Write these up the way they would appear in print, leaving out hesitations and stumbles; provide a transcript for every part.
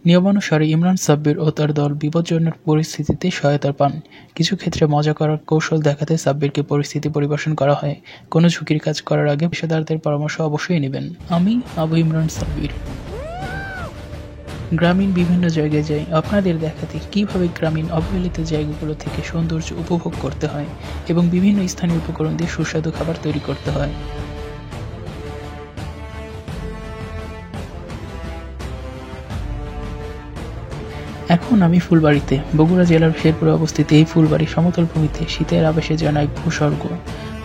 নিয়মানুসারে ইমরান সাব্বির ও তার দল বিপজ্জনক পরিস্থিতিতে সহায়তা পান। কিছু ক্ষেত্রে মজা করার কৌশল দেখাতে সাব্বিরকে পরিস্থিতি পরিবেশন করা হয়। কোনো ঝুঁকির কাজ করার আগে পেশাদারদের পরামর্শ অবশ্যই নেবেন। আমি আবু ইমরান সাব্বির গ্রামীণ বিভিন্ন জায়গায় যাই আপনাদের দেখাতে কিভাবে গ্রামীণ অবহেলিত জায়গাগুলো থেকে সৌন্দর্য উপভোগ করতে হয় এবং বিভিন্ন স্থানীয় উপকরণ দিয়ে সুস্বাদু খাবার তৈরি করতে হয়। এখন আমি ফুলবাড়িতে, বগুড়া জেলার শেরপুরে অবস্থিত। এই ফুলবাড়ি সমতল ভূমিতে শীতের আবেশে যেন এক ভূস্বর্গ।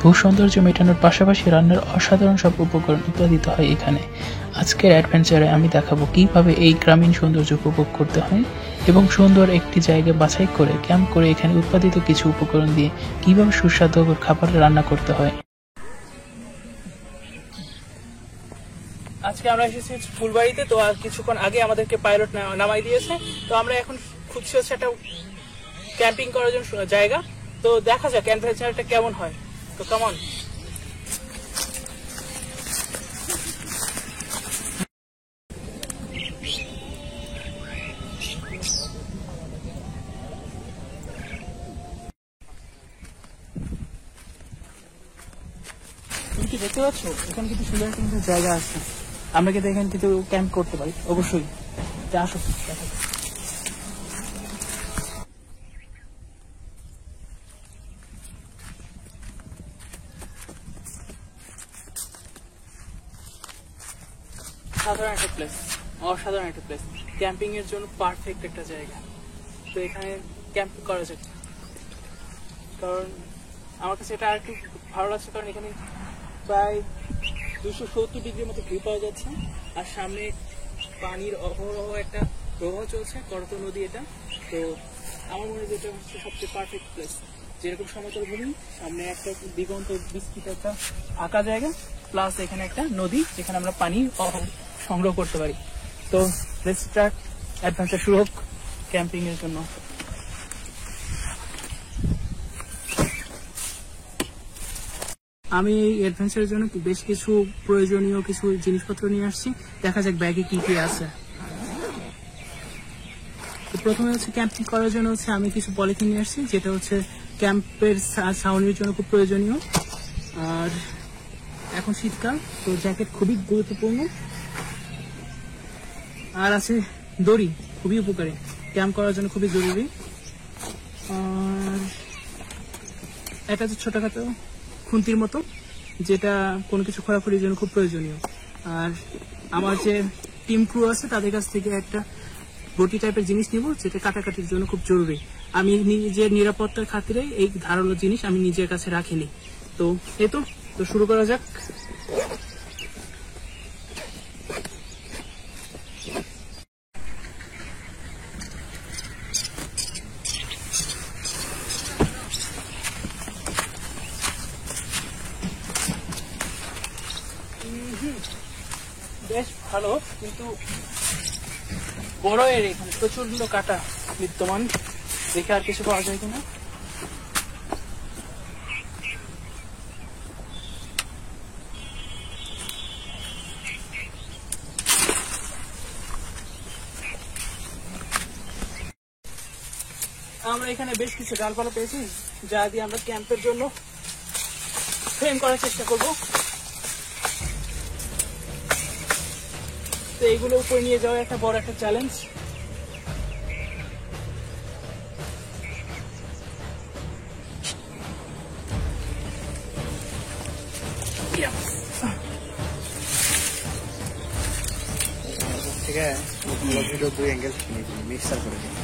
ভূসৌন্দর্য মেটানোর পাশাপাশি রান্নার অসাধারণ সব উপকরণ উৎপাদিত হয় এখানে। আজকের অ্যাডভেঞ্চারে আমি দেখাবো কিভাবে এই গ্রামীণ সৌন্দর্য উপভোগ করতে হয় এবং সুন্দর একটি জায়গা বাছাই করে ক্যাম্প করে এখানে উৎপাদিত কিছু উপকরণ দিয়ে কিভাবে সুস্বাদু খাবার রান্না করতে হয়। আজকে আমরা এসেছি ফুলবাড়িতে। তো আর কিছুক্ষণ আগে আমাদেরকে পাইলট নামাই দিয়েছে। তো আমরা এখন খুঁজছি হচ্ছে একটা ক্যাম্পিং করার জন্য জায়গা। তো দেখা যাক অ্যাডভেঞ্চারটা কেমন হয়। তো কেমন তুমি কি দেখতে পাচ্ছ, এখানে কিন্তু সুন্দর কিন্তু জায়গা আছে। আমরা কিন্তু এখানে কিন্তু ক্যাম্প করতে পারি অবশ্যই। আসো দেখা যাক। সাধারণ একটা প্লেস, অসাধারণ একটা প্লেস, ক্যাম্পিং এর জন্য পারফেক্ট একটা জায়গা। তো এখানে ক্যাম্প করা যায়, কারণ আমার কাছে এটা আর একটু ভালো লাগছে, কারণ এখানে প্রায় 270 ডিগ্রির মতো ভিউ পাওয়া যাচ্ছে। আর সামনে পানির অহরহ একটা প্রবাহ চলছে, করত নদী এটা। তো আমার মনে হয় এটা হচ্ছে সবচেয়ে পারফেক্ট প্লেস। যেরকম সমতল ভূমি, সামনে একটা দিগন্ত বিস্তৃত একটা আঁকা জায়গা, প্লাস এখানে একটা নদী যেখানে আমরা পানি সংগ্রহ করতে পারি। তো লেটস স্টার্ট অ্যাডভেঞ্চার, শুরু হোক ক্যাম্পিং এর জন্য। আমি এই অ্যাডভেঞ্চারের জন্য বেশ কিছু প্রয়োজনীয় কিছু জিনিসপত্র নিয়ে আসছি। দেখা যাক ব্যাগে কি কি আছে। তো প্রথমে হচ্ছে ক্যাম্পিং করার জন্য হচ্ছে আমি কিছু পলিথিন নিয়ে আসছি, যেটা হচ্ছে ক্যাম্পের ছাউনির জন্য খুব প্রয়োজনীয়। আর এখন শীতকাল, তো জ্যাকেট খুবই গুরুত্বপূর্ণ। আর আছে দড়ি, খুবই উপকারী, ক্যাম্প করার জন্য খুবই জরুরি। আর এটা হচ্ছে ছোটখাটো খুন্তির মতো, যেটা কোনো কিছু খোঁড়াখুড়ির জন্য খুব প্রয়োজনীয়। আর আমার যে টিম ক্রু আছে তাদের কাছ থেকে একটা বটি টাইপের জিনিস নিব, যেটা কাটাকাটির জন্য খুব জরুরি। আমি নিজের নিরাপত্তার খাতিরে এই ধারালো জিনিস আমি নিজের কাছে রাখিনি। তো এই তো শুরু করা যাক। বেশ ভালো, কিন্তু বড় এর এখানে প্রচন্ড কাটা বিদ্যমান। দেখে আর কিছু পাওয়া যায় কিনা। আমরা এখানে বেশ কিছু ডালপালা পেয়েছি, যা দিয়ে আমরা ক্যাম্পের জন্য ফ্রেম করার চেষ্টা করব। তো এইগুলো উপরে নিয়ে যাওয়া একটা বড় একটা চ্যালেঞ্জ। ठीक है, वीडियो 2 एंगल मिक्सर कर देंगे।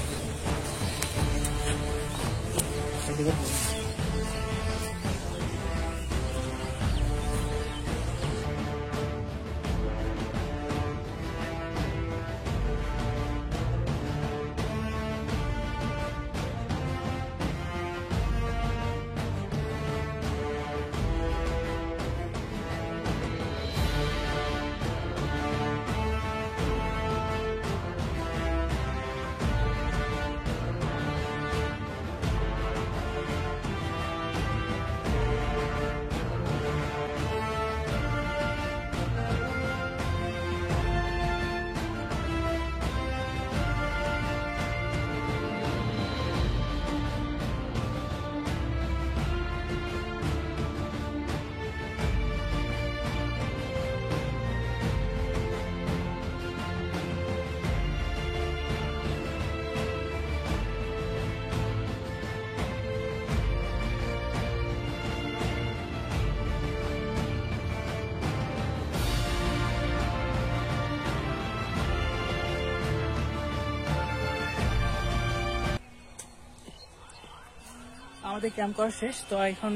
আমাদের ক্যাম্প করা শেষ, তো এখন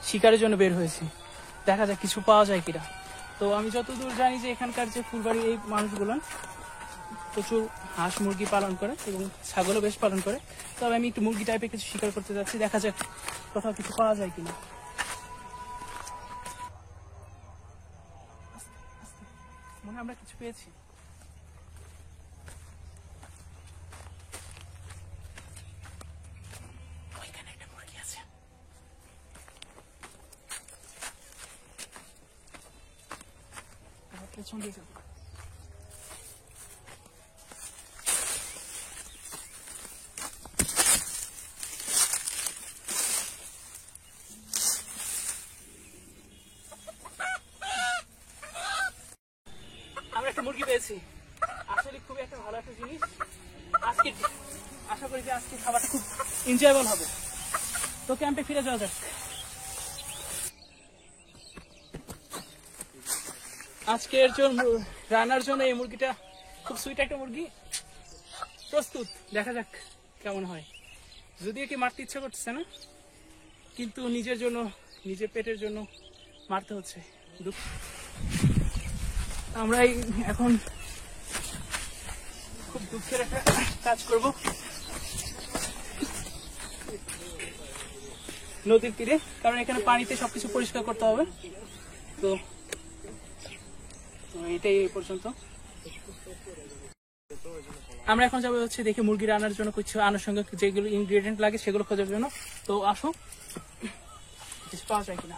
শিকারের জন্য বের হয়েছি, দেখা যাক কিছু পাওয়া যায় কিনা। তো আমি যতদূর জানি যে এখানকার যে ফুলবাড়ি এই মানুষগুলো প্রচুর হাঁস মুরগি পালন করে এবং ছাগলও বেশ পালন করে। তবে আমি একটু মুরগি টাইপের কিছু শিকার করতে যাচ্ছি, দেখা যাক কোথাও কিছু পাওয়া যায় কিনা। মনে হয় আমরা কিছু পেয়েছি। ওইখানে একটা মুরগি আছে। পেছন দিয়ে যাবো। আমরা একটা মুরগি পেয়েছি, আসলে খুবই একটা ভালো একটা জিনিস। আজকে আশা করি যে আজকে খাবারটা খুব এনজয়েবল হবে। তো ক্যাম্পে ফিরে যাওয়া যাক। আজকের জন্য রান্নার জন্য এই মুরগিটা খুব সুইট একটা মুরগি প্রস্তুত, দেখা যাক কেমন হয়। যদিও কি মারতে ইচ্ছা করতেছে না, কিন্তু নিজের জন্য, নিজের পেটের জন্য মারতে হচ্ছে। আমরা এখন খুব দুঃখের একটা কাজ করব, নদীর তীরে, কারণ এখানে পানিতে সবকিছু পরিষ্কার করতে হবে। তো এটাই এই পর্যন্ত। আমরা এখন যাবো হচ্ছে দেখি মুরগি রান্নার জন্য কিছু আনুষঙ্গিক যেগুলো ইনগ্রেডিয়েন্ট লাগে সেগুলো খোঁজার জন্য। তো আসো, কিছু পাওয়া যায় কিনা।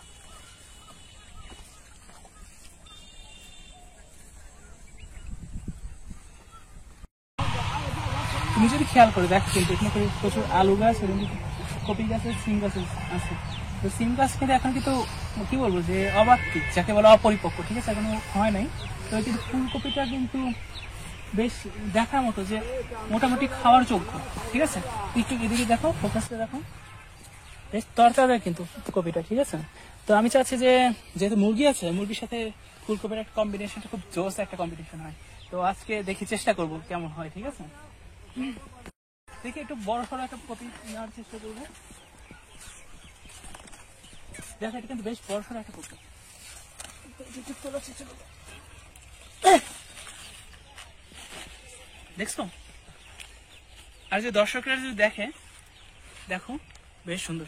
তুমি যদি খেয়াল করে দেখো কিন্তু এখানে প্রচুর আলু গাছ এবং কপি গাছের সিম গাছ আছে। তো সিম গাছ কিন্তু এখন কিন্তু কি বলবো যে অবাক্তিক, যাকে বলে অপরিপক্ক, ঠিক আছে, এখনো হয় নাই। তো কিন্তু ফুলকপিটা কিন্তু বেশ দেখার মতো যে মোটামুটি খাওয়ার যোগ্য, ঠিক আছে। একটু এদিকে দেখো, ফোকাসটা দেখো, বেশ তরতাজা কিন্তু কপিটা, ঠিক আছে। তো আমি চাচ্ছি যে যেহেতু মুরগি আছে, মুরগির সাথে ফুলকপির একটা কম্বিনেশনটা খুব জোস একটা কম্বিনেশন হয়। তো আজকে দেখি চেষ্টা করব কেমন হয়, ঠিক আছে। দেখি একটু বড় সড়ো একটা কপি নেওয়ার চেষ্টা করবো। দেখো এটা কিন্তু বেশ বড় সড়ো একটা কপি। দেখছো, আর যে দর্শকরা যদি দেখে, দেখো বেশ সুন্দর।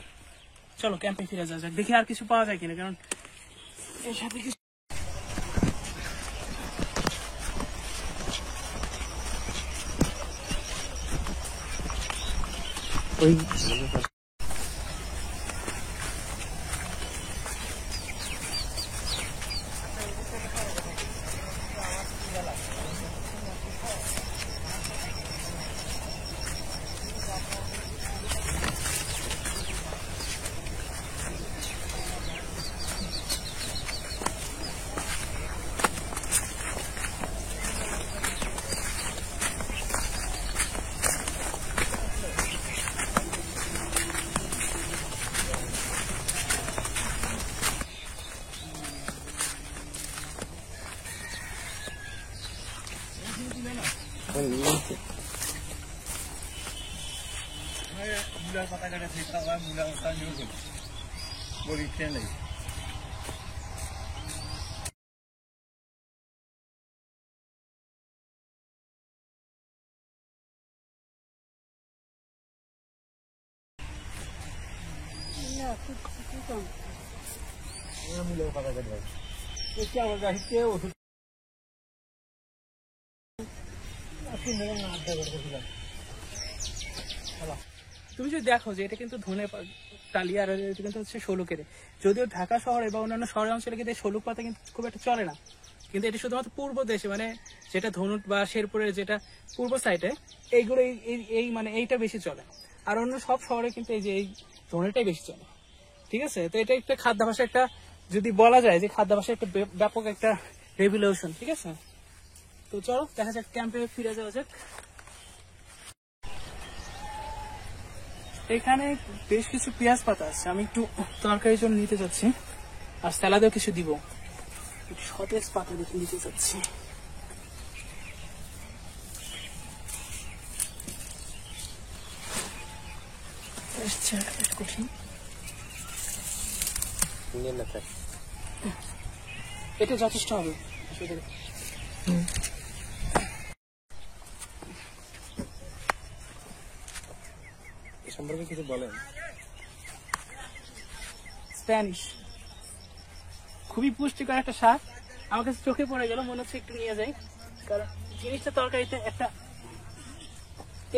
চলো ক্যাম্পে ফিরে যাওয়া যাক, দেখি আর কিছু পাওয়া যায় কিনা, কারণ এর সাথে কিছু ওই মূলার পাতা কাটা ফেলতে হয়, মূলা ওটা নিয়েও করি, বড়ি খেয়ে নেই। মূলার পাতা কাটা আমার গাড়িতে ওষুধ তুমি যদি দেখো যে এটা কিন্তু ধনে টালি, আর এটা কিন্তু হচ্ছে শোলকের। যদিও ঢাকা শহরে বা অন্যান্য শহরের অঞ্চলে কিন্তু শোলক পাতা কিন্তু খুব একটা চলে না, কিন্তু এটা শুধুমাত্র পূর্ব দেশে, মানে যেটা ধনুট বা শেরপুরের যেটা পূর্ব সাইডে, এইগুলো এই মানে এইটা বেশি চলে। আর অন্য সব শহরে কিন্তু এই যে এই ধনেটাই বেশি চলে, ঠিক আছে। তো এটা একটা খাদ্যাভ্যাসে একটা, যদি বলা যায় যে খাদ্যাভ্যাসে একটা ব্যাপক একটা রেভলিউশন, ঠিক আছে। তো চলো দেখা যাক, ক্যাম্পে ফিরে যাওয়া যাক। এখানে বেশ কিছু পেঁয়াজ পাতা আছে, আমি একটু তরকারির জন্য নিতে যাচ্ছি, আর স্যালাদেও কিছু দিব। সতেজ পাতা দেখে নিতে যাচ্ছি। কঠিন। এটা যথেষ্ট হবে। এ সম্পর্কে কিছু বলেন। স্প্যানিশ খুবই পুষ্টিকর একটা শাক। আমার কাছে চোখে পড়ে গেল, মনে হচ্ছে একটু নিয়ে যাই, কারণ জিনিসটা তরকারিতে একটা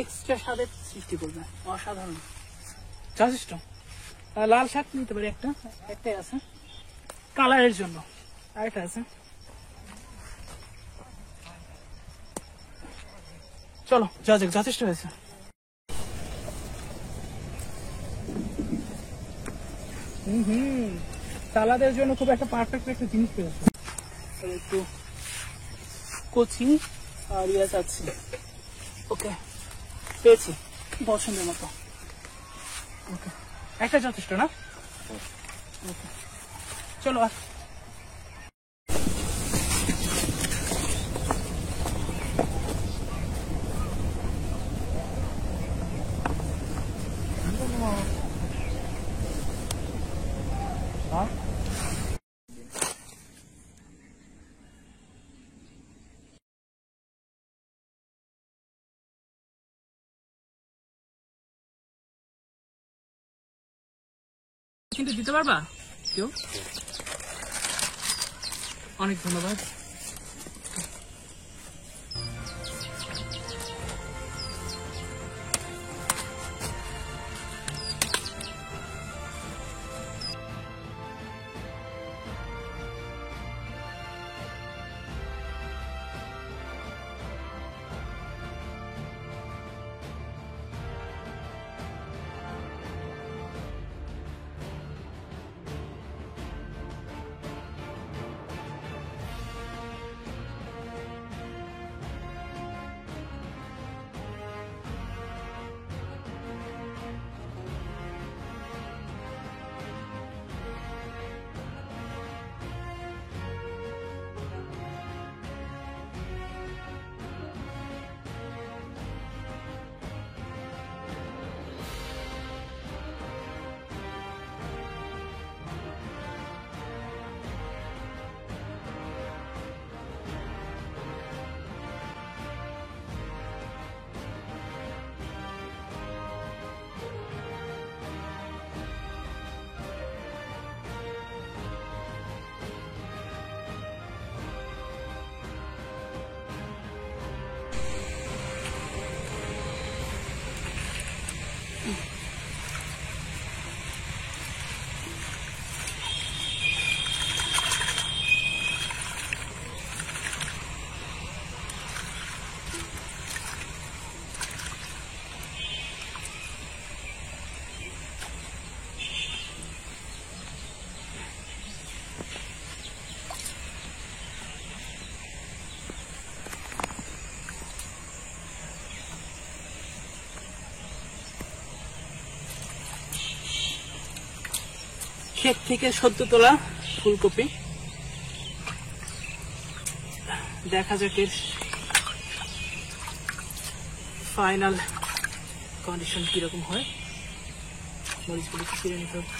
এক্সট্রা স্বাদের সৃষ্টি করবে, অসাধারণ, যথেষ্ট। লাল শাক নিতে পারি একটা, একটাই আছে কালারের জন্য, আরেকটা আছে। চলো যথেষ্ট হয়েছে। সালাদের জন্য খুব একটা পারফেক্ট একটা জিনিস পেয়েছে। একটু কচি আর ইয়ে চাচ্ছি। ওকে, পেয়েছি পছন্দের মতো। ওকে, একটা যথেষ্ট না? ওকে, চলো আর কিন্তু দিতে পারবা কেউ? অনেক ধন্যবাদ। ক্ষেত থেকে সদ্য তোলা ফুলকপি, দেখা যাক এর ফাইনাল কন্ডিশন কিরকম হয়। মরিচগুলো ছিঁড়ে নিতে হবে।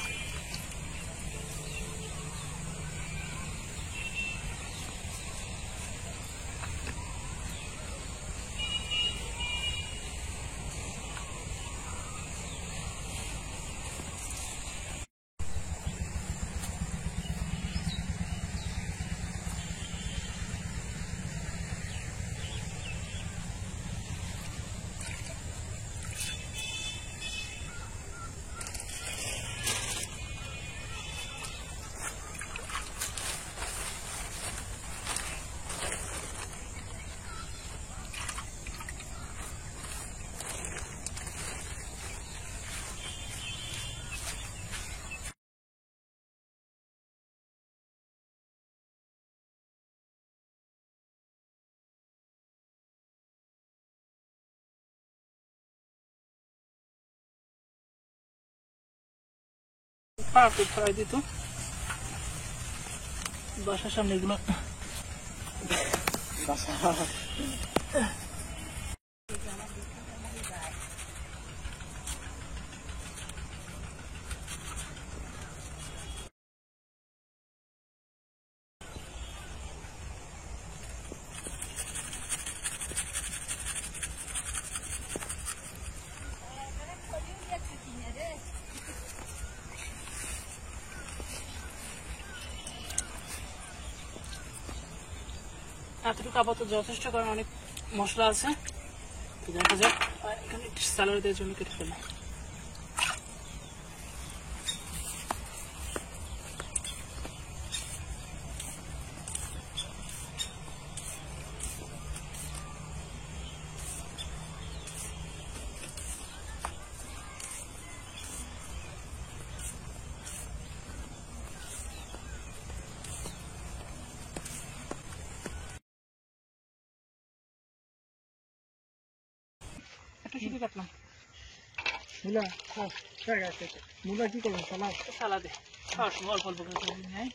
পারফেক্ট হয় দিত, বাসার সামনে এগুলো এতটুকু আপাতত যথেষ্ট, কারণ অনেক মশলা আছে। তো দেখা যাক, এখানে স্যালাডের জন্য কেটে ফেলে। একটা শুধু কাটলাম মূলা মূলা কি করবেন? সালাদে খাওয়ার সময় অল্প অল্প করে নেয়।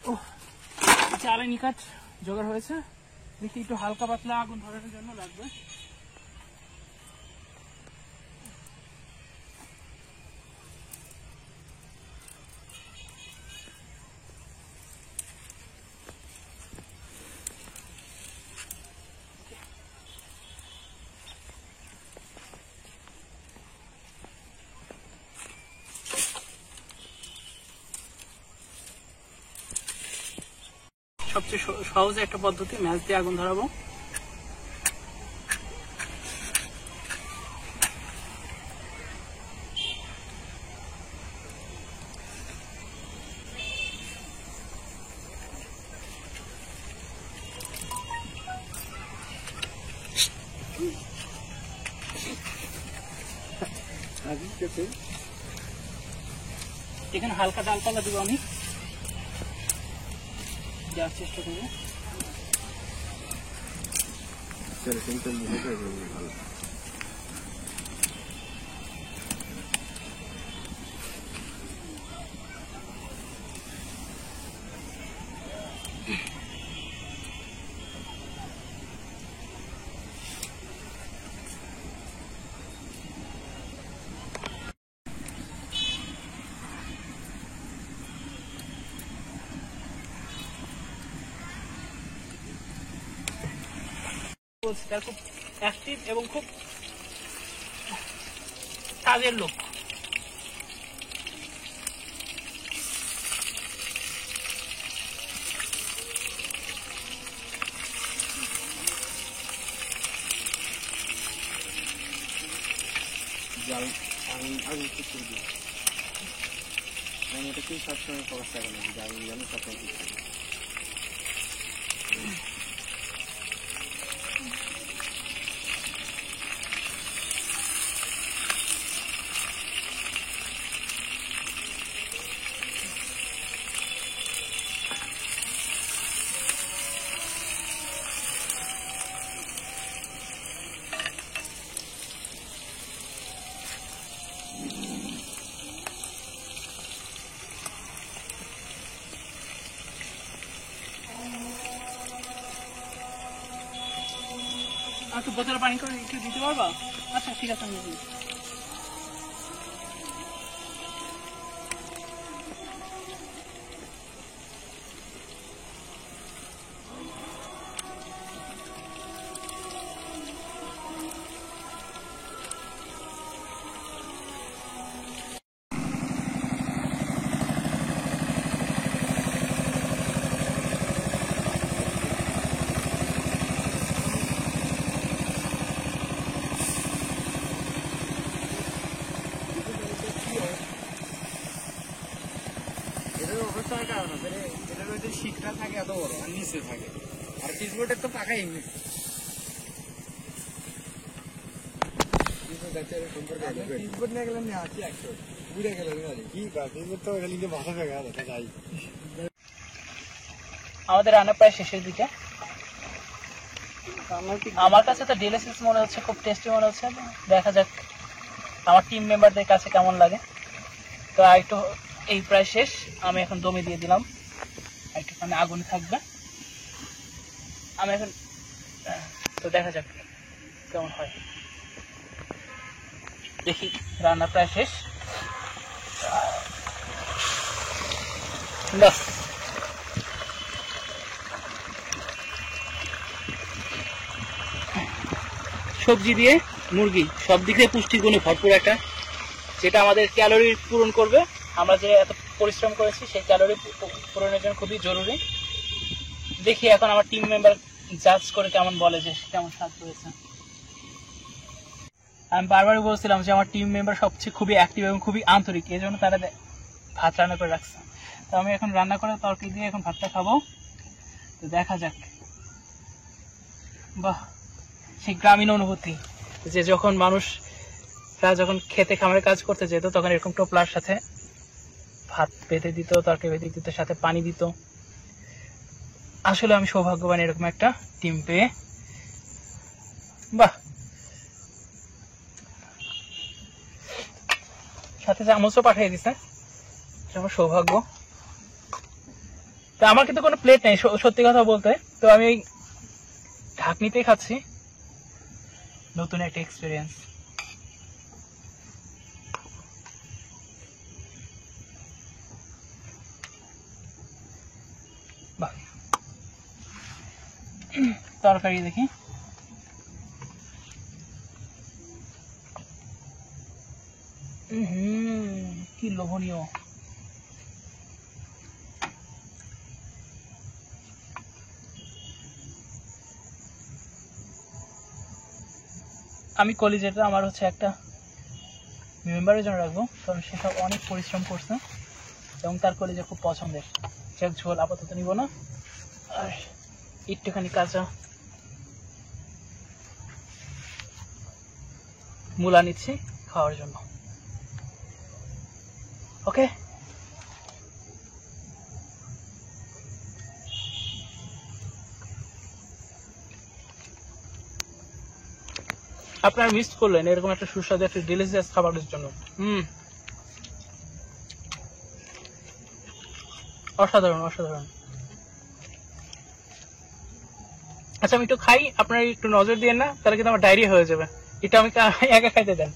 ও জ্বালানি কাঠ জোগাড় হয়েছে, দেখি একটু হালকা পাতলা আগুন ধরানোর জন্য লাগবে। সবচেয়ে সহজ একটা পদ্ধতি, ম্যাচ দিয়ে আগুন ধরাবো। এখানে হালকা ডালপালা দিব, আমি দেওয়ার চেষ্টা করবো। তার খুব অ্যাক্টিভ এবং খুব কাজের লোক। আমি ঠিক করে দিই, আমি এটা কি সবসময় সমস্যা করে না, আমি জানি সবসময় ঠিক করি। একটু বোতলে পানি করে একটু দিতে পারবা? আচ্ছা ঠিক আছে, আমি দিই। এটার মধ্যে শিখটা থাকে এত বড় আর নিচে থাকে, আর পিসবোর্ডের তো পাকা এমনি। পিসবোর্ড নিয়ে গেলাম না, আছি একশো বুড়ে গেলেন কি পিসবোর্ড তো খালি ভাষা ভেঙা দেখা যায়। আমাদের রান্না প্রায় শেষের দিকে। আমার কাছে তো ডিএলএসএস মনে হচ্ছে, খুব টেস্টি মনে হচ্ছে। দেখা যাক আমার টিম মেম্বারদের কাছে কেমন লাগে। তো একটু এই প্রায় শেষ, আমি এখন দমে দিয়ে দিলাম, একটুখানি আগুনে থাকবে। আমি এখন তো দেখা যাক কেমন হয়, দেখি। রান্না প্রায় শেষ, বাস। সবজি দিয়ে মুরগি, সব দিকে পুষ্টিগুণে ভরপুর একটা, যেটা আমাদের ক্যালোরি পূরণ করবে। আমরা যে এত পরিশ্রম করেছি সেই ক্যালোরি পূরণের জন্য খুবই জরুরি। দেখি এখন আমার টিম মেম্বার জাজ করে কেমন বলে যে কেমন স্বাদ হয়েছে। আমি বারবারই বলছিলাম যে আমার টিম মেম্বার সবচেয়ে খুবই অ্যাক্টিভ এবং খুবই আন্তরিক, এই জন্য তারা ভাত রান্না করে রাখছে। তো আমি এখন রান্না করে তরকারি দিয়ে এখন ভাতটা খাবো। তো দেখা যাক। বাহ, সেই গ্রামীণ অনুভূতি যে যখন মানুষরা যখন খেতে খামারে কাজ করতে যেত তখন এরকম টোপলার সাথে ভাত বেঁধে দিত, তরকারি বেঁধে দিত, সাথে পানি দিত। আসলে আমি সৌভাগ্যবান এরকম একটা টিম পেয়ে। বাহ, সাথে চামচও পাঠিয়ে দিছে, আমার সৌভাগ্য। তো আমার কিন্তু কোনো প্লেট নেই সত্যি কথা বলতে, তো আমি ওই ঢাকনিতেই খাচ্ছি। নতুন একটা এক্সপিরিয়েন্স। বাহ, তরকারি দেখি। কি লোভনীয়। আমি কলিজাটা আমার হচ্ছে একটা মেম্বারের জন্য রাখবো, কারণ সে সব অনেক পরিশ্রম করছে এবং তার কলিজা খুব পছন্দের। যাক, ঝোল আপাতত নিব না, আর একটুখানি কাঁচা মূলা নিচ্ছি খাওয়ার জন্য। ওকে, আপনারা মিস করলেন এরকম একটা সুস্বাদু একটা ডিলিশিয়াস খাবারের জন্য। অসাধারণ অসাধারণ। আচ্ছা, আমি একটু খাই, আপনারা একটু নজর দিয়ে না, তাহলে কিন্তু আমার ডায়রিয়া হয়ে যাবে। এটা আমি একা খাইতে দেন।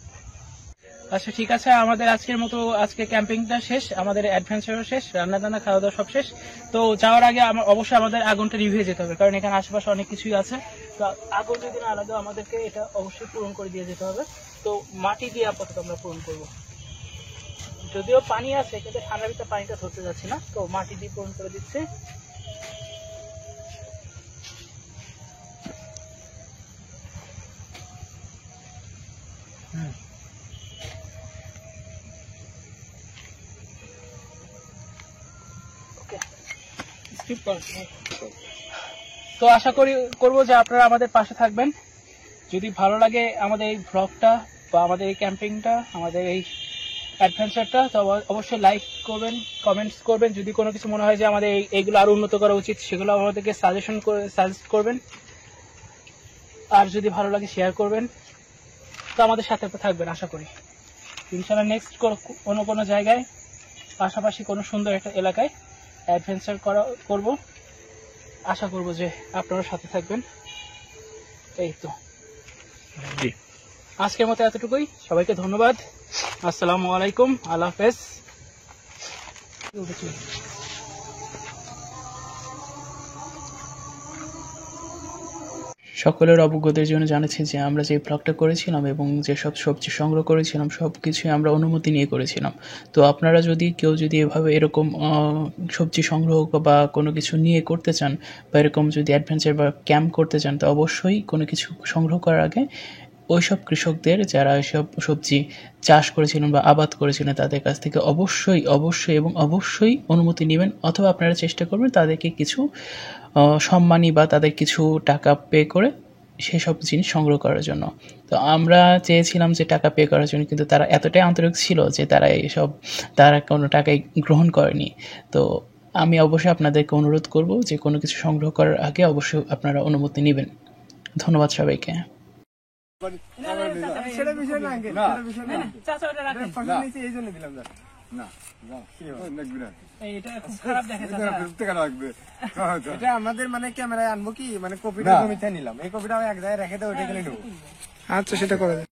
আচ্ছা ঠিক আছে, আমাদের আজকের মতো আজকে ক্যাম্পিংটা শেষ, আমাদের অ্যাডভেঞ্চারও শেষ, রান্না টান্না খাওয়া দাওয়া সব শেষ। তো যাওয়ার আগে অবশ্যই আমাদের আগুনটা নিভিয়ে যেতে হবে, কারণ এখানে আশেপাশে অনেক কিছুই আছে। তো আগুন যদি না লাগে আমাদেরকে এটা অবশ্যই পূরণ করে দিয়ে যেতে হবে। তো মাটি দিয়ে আপাতত আমরা পূরণ করব। যদিও পানি আছে কিন্তু ঠান্ডার ভিতরে পানিটা ধরতে যাচ্ছি না, তো মাটি দিয়ে পূরণ করে দিচ্ছে। তো আশা করবো যে আপনারা আমাদের পাশে থাকবেন। যদি ভালো লাগে আমাদের এই ব্লগটা বা আমাদের এই ক্যাম্পিংটা, আমাদের এই অ্যাডভেঞ্চারটা, তো অবশ্যই লাইক করবেন, কমেন্টস করবেন। যদি কোনো কিছু মনে হয় যে আমাদের এইগুলো আরো উন্নত করা উচিত, সেগুলো আমাদেরকে সাজেস্ট করবেন। আর যদি ভালো লাগে শেয়ার করবেন। তো আমাদের সাথে থাকবেন আশা করি। ইনশাআল্লাহ নেক্সট কোনো জায়গায় পাশাপাশি কোনো সুন্দর একটা এলাকায় অ্যাডভেঞ্চার করব। আশা করব যে আপনারা সাথে থাকবেন। এই তো, আজকের মতো এতটুকুই। সবাইকে ধন্যবাদ। আসসালামু আলাইকুম, আল্লাহ হাফেজ। সকলের অবগতির জন্য জানাচ্ছি যে আমরা যে ব্লগটা করেছিলাম এবং যেসব সবজি সংগ্রহ করেছিলাম সব কিছুই আমরা অনুমতি নিয়ে করেছিলাম। তো আপনারা যদি কেউ এভাবে এরকম সবজি সংগ্রহ বা কোনো কিছু নিয়ে করতে চান, বা এরকম যদি অ্যাডভেঞ্চার বা ক্যাম্প করতে চান, তো অবশ্যই কোনো কিছু সংগ্রহ করার আগে ওইসব কৃষকদের যারা এসব সবজি চাষ করেছিলেন বা আবাদ করেছিলেন তাদের কাছ থেকে অবশ্যই অনুমতি নেবেন, অথবা আপনারা চেষ্টা করবেন তাদেরকে কিছু সম্মানী বা তাদের কিছু টাকা পে করে সেসব জিনিস সংগ্রহ করার জন্য। তো আমরা চেয়েছিলাম যে টাকা পে করার জন্য, কিন্তু তারা এতটাই আন্তরিক ছিল যে তারা কোনো টাকাই গ্রহণ করেনি। তো আমি অবশ্যই আপনাদেরকে অনুরোধ করব যে কোনো কিছু সংগ্রহ করার আগে অবশ্যই আপনারা অনুমতি নেবেন। ধন্যবাদ সবাইকে। সেটা বিষয় না, এটা আমাদের মানে ক্যামেরায় আনবো কি, মানে কপিটা জমিতে নিলাম, এই কপিটা আমি এক জায়গায় রেখে দেবো, ওইটা গেলে নেবো। আচ্ছা, সেটা করে